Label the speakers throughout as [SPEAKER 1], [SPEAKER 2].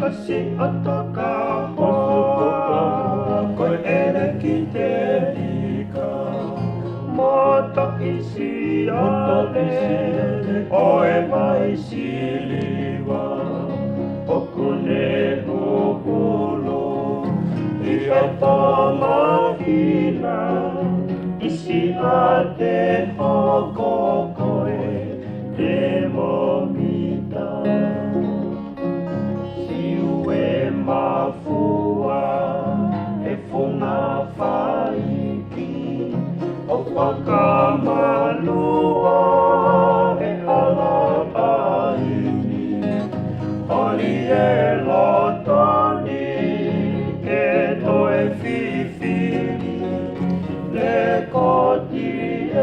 [SPEAKER 1] kasi otoka hoa koe ere ki te ika moto isi ale oe mai siliwa okune hukulu I oto mahina isi ate hoko koe te momita siue mafua e funga whaiki o whakamalua e halapaini oli e lotoni ke toe whiwhiri le koti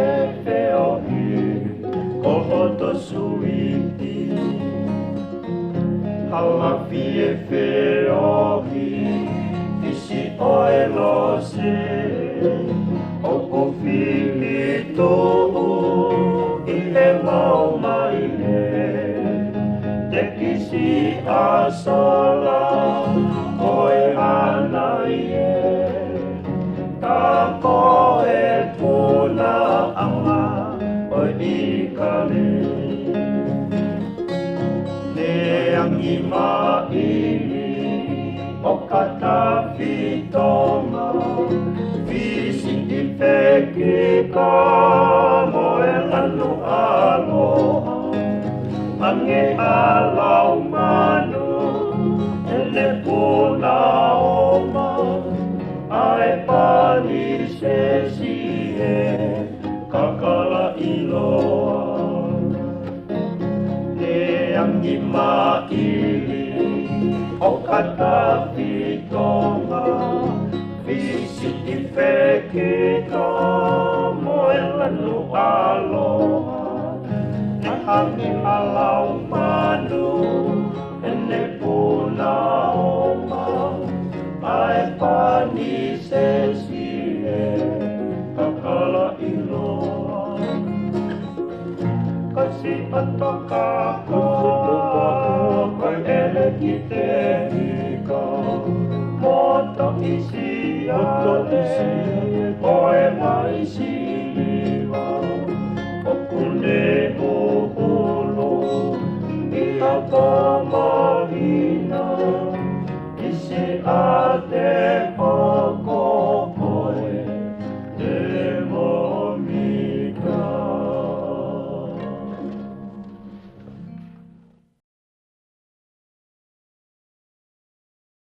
[SPEAKER 1] e whiohi ko hoto suiti halafi e whiohi fisi oe lose o ko whili tohu I he mau mai le te kisi a sola koe anai e ka koe puna anga o I kale ne angi maili o katapi tonga visi I peki ka moe lanu aloha Mange alau manu ele puna oma ai pani se sie kakala iloa ne angi maili o katapi tonga visi I peki ka moe lanu aloha Hangi halau manu ene puna oma ai pani se sie kakala iloa kasi otoka koe ele ki te ika moto isi ale oe mai siliwa okune hukulu I oto mahina